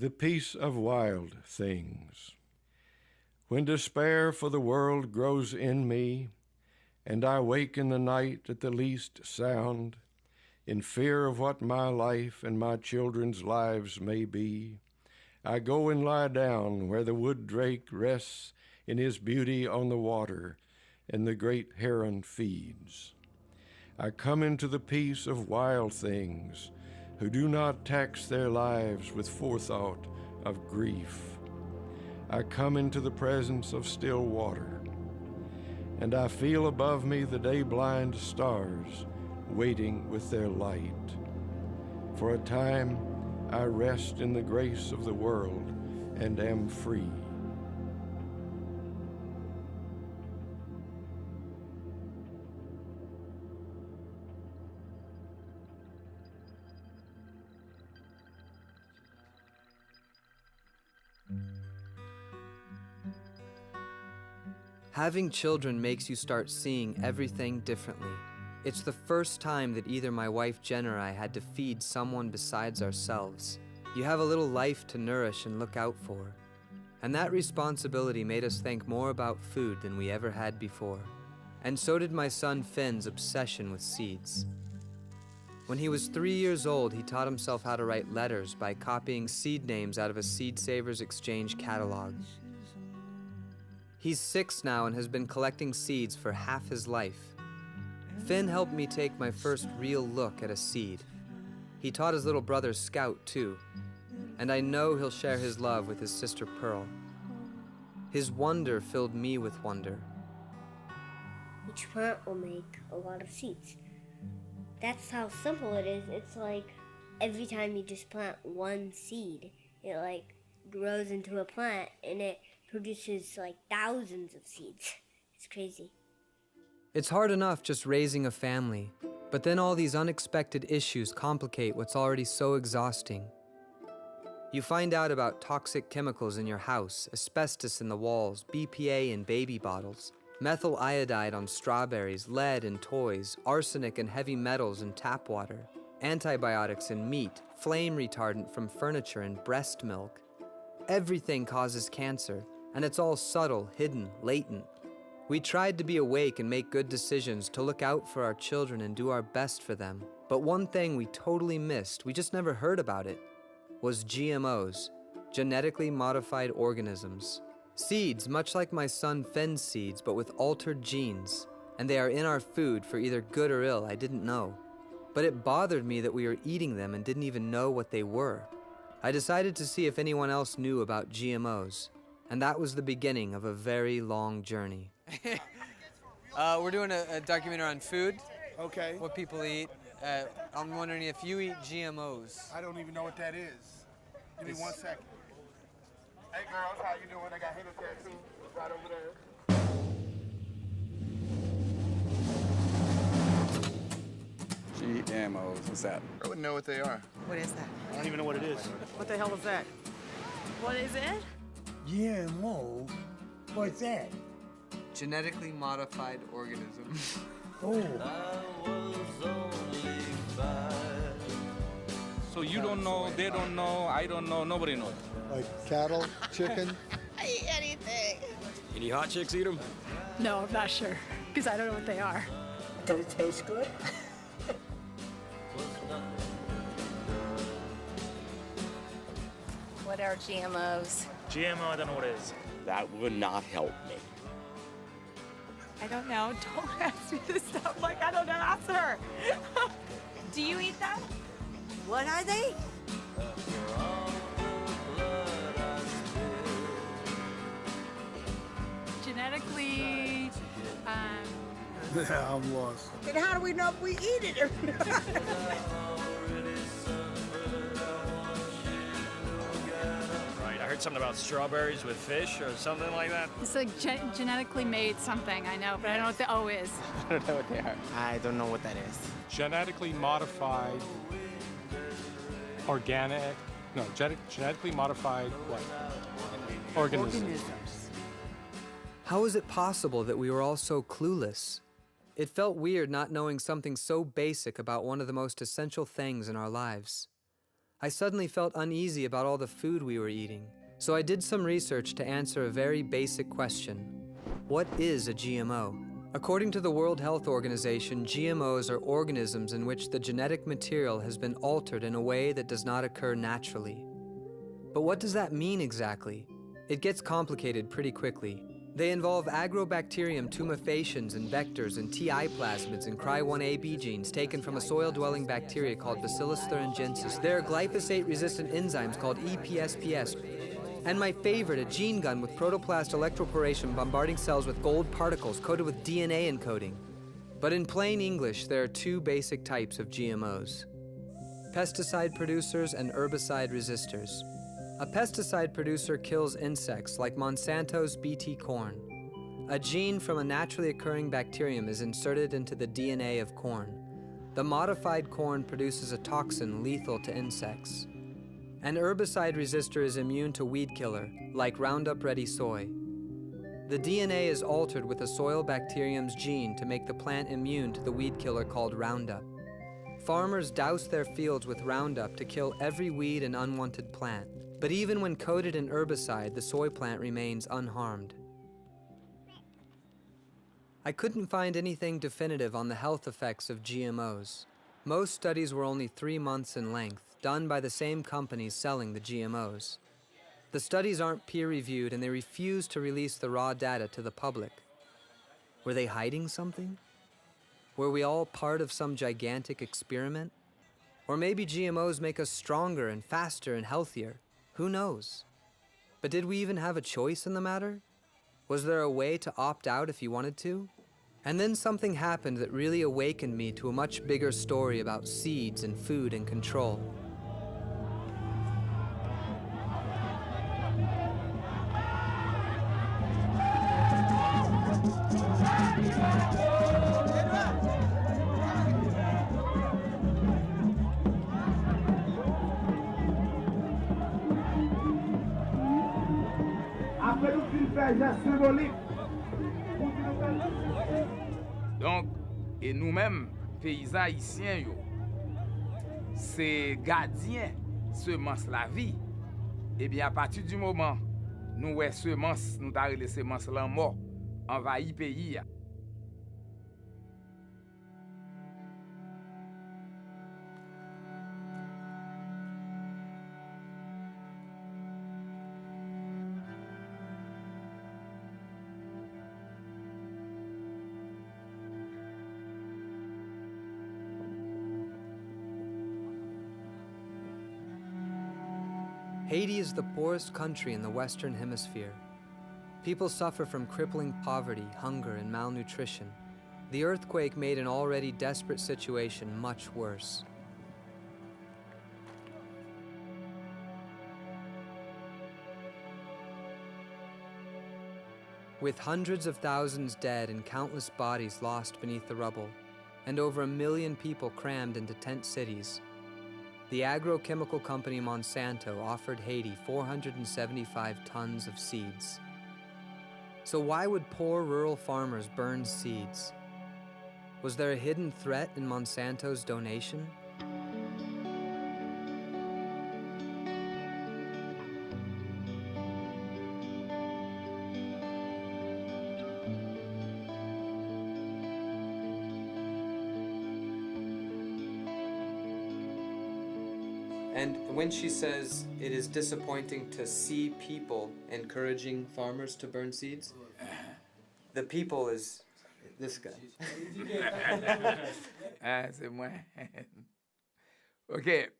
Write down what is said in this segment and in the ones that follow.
the peace of wild things. When despair for the world grows in me, and I wake in the night at the least sound, in fear of what my life and my children's lives may be, I go and lie down where the wood drake rests in his beauty on the water, and the great heron feeds. I come into the peace of wild things, who do not tax their lives with forethought of grief. I come into the presence of still water, and I feel above me the day-blind stars waiting with their light. For a time I rest in the grace of the world and am free. Having children makes you start seeing everything differently. It's the first time that either my wife Jen or I had to feed someone besides ourselves. You have a little life to nourish and look out for. And that responsibility made us think more about food than we ever had before. And so did my son Finn's obsession with seeds. When he was 3 years old, he taught himself how to write letters by copying seed names out of a Seed Savers Exchange catalog. He's 6 now and has been collecting seeds for half his life. Finn helped me take my first real look at a seed. He taught his little brother Scout too, and I know he'll share his love with his sister Pearl. His wonder filled me with wonder. Each plant will make a lot of seeds. That's how simple it is. It's like every time you just plant one seed, it like grows into a plant and it produces like thousands of seeds. It's crazy. It's hard enough just raising a family, but then all these unexpected issues complicate what's already so exhausting. You find out about toxic chemicals in your house, asbestos in the walls, BPA in baby bottles, methyl iodide on strawberries, lead in toys, arsenic and heavy metals in tap water, antibiotics in meat, flame retardant from furniture and breast milk. Everything causes cancer, and it's all subtle, hidden, latent. We tried to be awake and make good decisions, to look out for our children and do our best for them. But one thing we totally missed, we just never heard about it, was GMOs, genetically modified organisms. Seeds, much like my son Finn's seeds, but with altered genes. And they are in our food for either good or ill, I didn't know. But it bothered me that we were eating them and didn't even know what they were. I decided to see if anyone else knew about GMOs. And that was the beginning of a very long journey. We're doing a documentary on food. Okay. What people eat. I'm wondering if you eat GMOs. I don't even know what that is. Give me 1 second. Hey girls, how you doing? I got hit there too, right over there. GMOs, what's that? I wouldn't know what they are. What is that? I don't even know what it is. What the hell is that? What is it? GMO? What's that? Genetically modified organisms. Oh. So you don't know, they don't know, I don't know, nobody knows. Like cattle, chicken? I eat anything. Any hot chicks eat them? No, I'm not sure, because I don't know what they are. Does it taste good? What are GMOs? GMO, I don't know what it is. That would not help me. I don't know. Don't ask me this stuff. Like, I don't know. Ask her. Do you eat them? What are they? Genetically, I'm lost. Then how do we know if we eat it or not? Right, I heard something about strawberries with fish or something like that. it's like genetically made something, I know, but I don't know what the O is. I don't know what they are. I don't know what that is. Genetically modified genetically modified what? Organisms. How is it possible that we were all so clueless? It felt weird not knowing something so basic about one of the most essential things in our lives. I suddenly felt uneasy about all the food we were eating, so I did some research to answer a very basic question. What is a GMO? According to the World Health Organization, GMOs are organisms in which the genetic material has been altered in a way that does not occur naturally. But what does that mean exactly? It gets complicated pretty quickly. They involve Agrobacterium tumefaciens and vectors and TI plasmids and Cry1AB genes taken from a soil-dwelling bacteria called Bacillus thuringiensis. There are glyphosate-resistant enzymes called EPSPS. And my favorite, a gene gun with protoplast electroporation bombarding cells with gold particles coated with DNA encoding. But in plain English, there are two basic types of GMOs: pesticide producers and herbicide resistors. A pesticide producer kills insects like Monsanto's BT corn. A gene from a naturally occurring bacterium is inserted into the DNA of corn. The modified corn produces a toxin lethal to insects. An herbicide resistor is immune to weed killer, like Roundup Ready soy. The DNA is altered with a soil bacterium's gene to make the plant immune to the weed killer called Roundup. Farmers douse their fields with Roundup to kill every weed and unwanted plant. But even when coated in herbicide, the soy plant remains unharmed. I couldn't find anything definitive on the health effects of GMOs. Most studies were only 3 months in length, done by the same companies selling the GMOs. The studies aren't peer-reviewed and they refuse to release the raw data to the public. Were they hiding something? Were we all part of some gigantic experiment? Or maybe GMOs make us stronger and faster and healthier. Who knows? But did we even have a choice in the matter? Was there a way to opt out if you wanted to? And then something happened that really awakened me to a much bigger story about seeds and food and control. Donc, et nous-mêmes, paysans haïtiens, c'est gardien semence la vie. Eh bien, à partir du moment nous ouais semence, nous t'arrêter les semences là mort, envahi pays. Haiti is the poorest country in the Western Hemisphere. People suffer from crippling poverty, hunger, and malnutrition. The earthquake made an already desperate situation much worse. With hundreds of thousands dead and countless bodies lost beneath the rubble, and over 1 million people crammed into tent cities, the agrochemical company Monsanto offered Haiti 475 tons of seeds. So why would poor rural farmers burn seeds? Was there a hidden threat in Monsanto's donation? And when she says it is disappointing to see people encouraging farmers to burn seeds, the people is this guy. Ah, c'est moi. OK.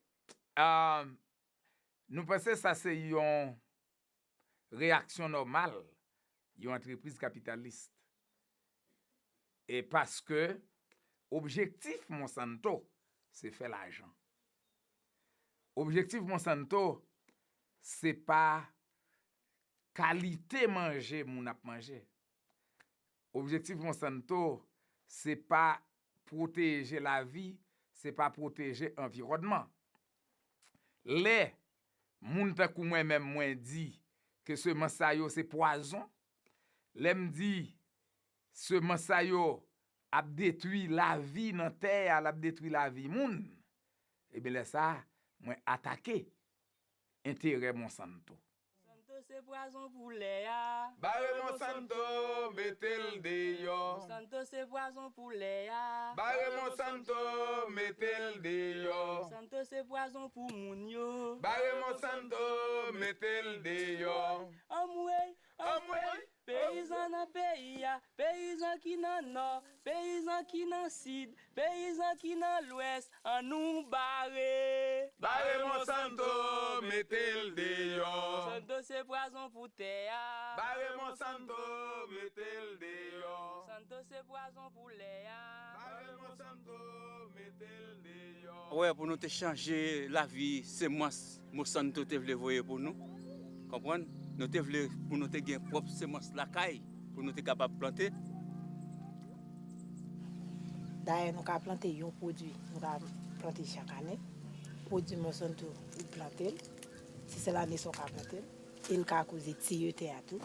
Nous pensons que ça c'est une réaction normale d'une entreprise capitaliste. Et parce que objectif Monsanto, c'est faire l'argent. Objectif Monsanto, c'est pas qualité manger moun ap manger. Objectif Monsanto, c'est pas protéger la vie, c'est pas protéger l'environnement. Les moun tan kou moi-même moi dit que ce mansayo c'est poison, les me dit ce mansayo ap détruit la vie dans terre, ap détruit la vie moun. Et bien là ça mwen atake intérêt Monsanto. C'est poison pour les ya. Barre Monsanto, mettez-le dehors. Monsanto c'est poison pour les ya. Barre Monsanto, mettez-le dehors. Monsanto c'est poison pour moun yo. Barre Monsanto, mettez-le dehors. Amwe, paysan dans pays ya, paysan qui dans nord, paysan qui dans sud, paysan qui dans l'ouest, en nous barre. Barre Monsanto, mettez-le dehors. Monsanto c'est poison pour terre. Barre Monsanto, mettez-le dehors. Monsanto c'est poison pour les ya. Barre Monsanto, mettez-le dehors. Ouais, pour nous te changer la vie, c'est moi, Monsanto te vle voyer pour nous. Comprenez? Nous te vle pour nous te gain propre semence la caille, pour nous te capable planter. D'ailleurs, nous avons planté un produit, nous avons planté chaque année. Produit Monsanto, nous plantons. Si c'est l'année qu'on a planté, et nous avons causé tilleté à tout.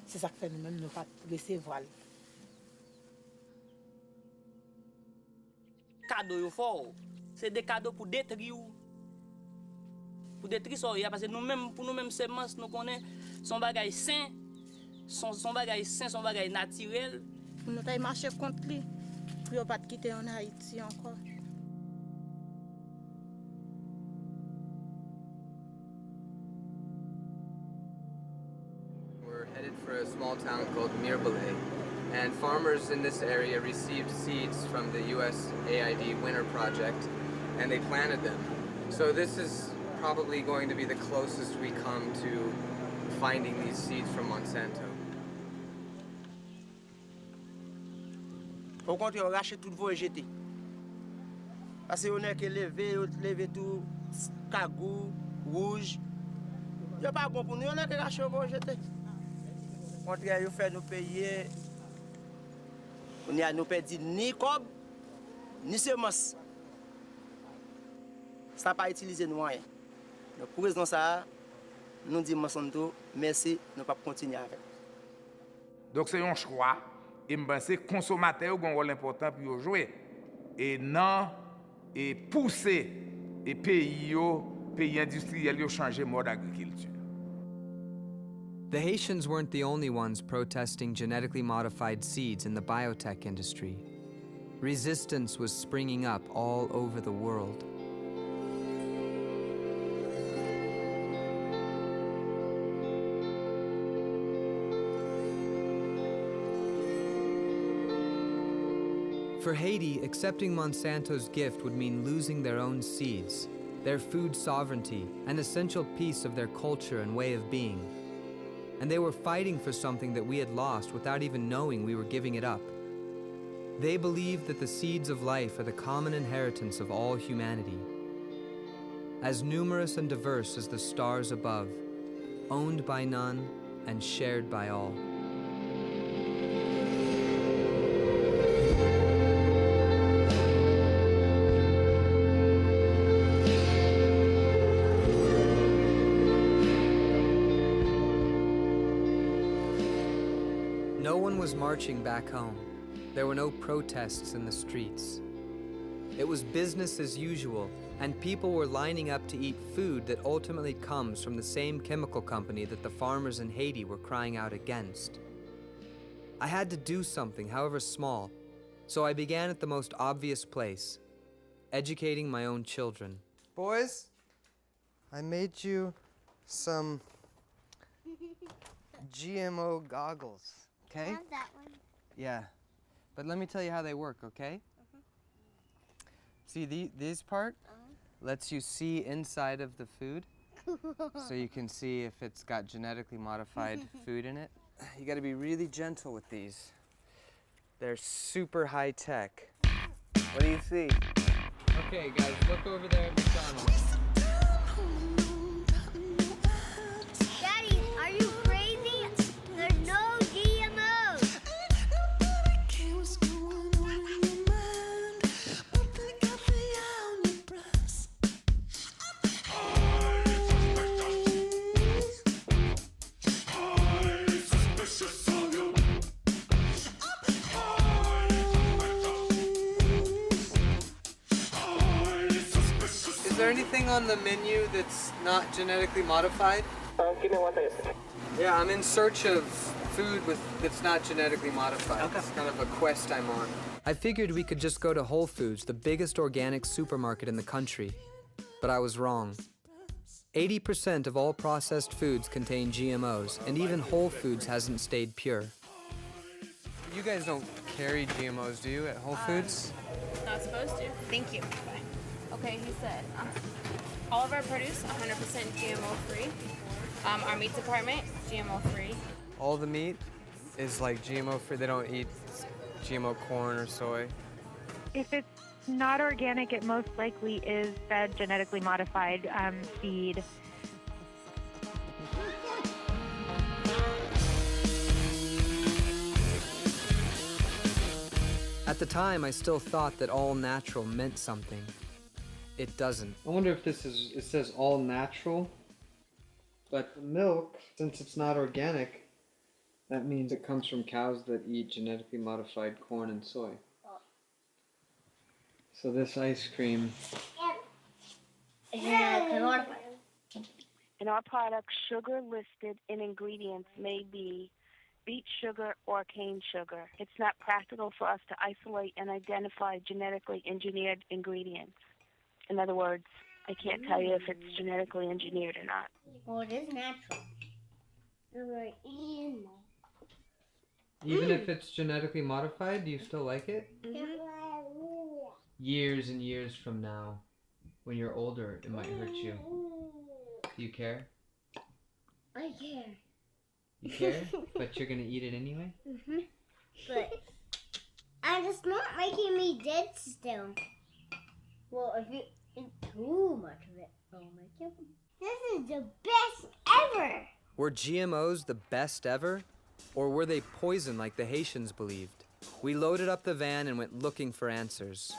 C'est ça que fait nous-mêmes, nous ne pas recevoir. Cadeau fort, c'est des cadeaux pour détruire. Pour détruire ça, parce que nous-mêmes, pour nous-mêmes, semences, nous connaissons son bagage sain, son bagage sain, son bagage naturel. Nous avons marché contre lui, pour ne pas quitter en Haïti encore. We're headed for a small town called Mirebalais, and farmers in this area received seeds from the USAID Winter Project, and they planted them. So this is probably going to be the closest we come to finding these seeds from Monsanto. Au contraire, on rachète tout le jeté. Parce qu'on est que lever tout cagou, rouge. Il n'y a pas bon pour nous, on est que racheter au jeté. Au contraire, il fait nous payer. On y a nous perdu ni cob, ni semence. Ça n'a pas utilisé nous rien. Donc pour raison ça, nous disons Monsanto, merci, nous ne pouvons pas continuer avec. Donc c'est un choix. Et je pense que les consommateurs ont un rôle important pour jouer. Et non, et pousser les pays industriels à changer le mode d'agriculture. The Haitians weren't the only ones protesting genetically modified seeds in the biotech industry. Resistance was springing up all over the world. For Haiti, accepting Monsanto's gift would mean losing their own seeds, their food sovereignty, an essential piece of their culture and way of being. And they were fighting for something that we had lost without even knowing we were giving it up. They believed that the seeds of life are the common inheritance of all humanity. As numerous and diverse as the stars above, owned by none and shared by all. No one was marching back home. There were no protests in the streets. It was business as usual, and people were lining up to eat food that ultimately comes from the same chemical company that the farmers in Haiti were crying out against. I had to do something, however small, so I began at the most obvious place, educating my own children. Boys, I made you some GMO goggles, okay? I have that one. Yeah, but let me tell you how they work, okay? See, this part lets you see inside of the food, so you can see if it's got genetically modified food in it. You gotta be really gentle with these. They're super high tech. What do you see? Okay, guys, look over there at McDonald's. Daddy, are you crazy? There's no GMOs. Is there there anything on the menu that's not genetically modified? Give me 1 second. Yeah, I'm in search of food that's not genetically modified. Okay. It's kind of a quest I'm on. I figured we could just go to Whole Foods, the biggest organic supermarket in the country. But I was wrong. 80% of all processed foods contain GMOs, and even Whole Foods hasn't stayed pure. You guys don't carry GMOs, do you, at Whole Foods? Not supposed to. Thank you. Bye. Okay, he said, all of our produce 100% GMO free. Our meat department, GMO free. All the meat is like GMO free. They don't eat GMO corn or soy. If it's not organic, it most likely is fed genetically modified feed. At the time, I still thought that all natural meant something. It doesn't. I wonder if it says all natural, but the milk, since it's not organic, that means it comes from cows that eat genetically modified corn and soy. So this ice cream... In our product, sugar listed in ingredients may be beet sugar or cane sugar. It's not practical for us to isolate and identify genetically engineered ingredients. In other words, I can't tell you if it's genetically engineered or not. Well, it is natural. Even if it's genetically modified, do you still like it? Years and years from now, when you're older, it might hurt you. Do you care? I care. You care? But you're gonna eat it anyway? But it's not making me dead still. Well, if you eat too much of it, it'll make you. This is the best ever! Were GMOs the best ever? Or were they poison like the Haitians believed? We loaded up the van and went looking for answers.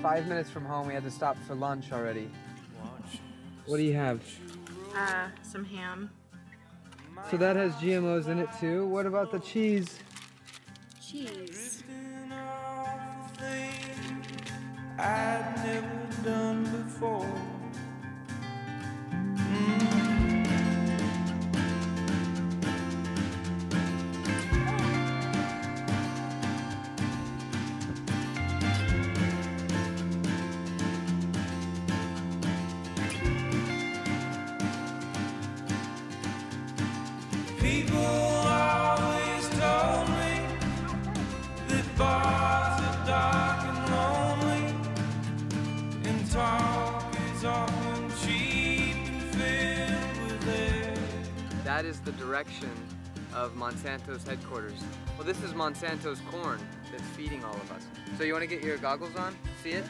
"5 minutes from home, we had to stop for lunch already." What do you have? Some ham. So that has GMOs in it too? What about the cheese? Cheese. I'd never done before. People always told me that bars are dark and lonely, and talk is often cheap and filled with air. That is the direction of Monsanto's headquarters. Well, this is Monsanto's corn that's feeding all of us. So you want to get your goggles on? See it?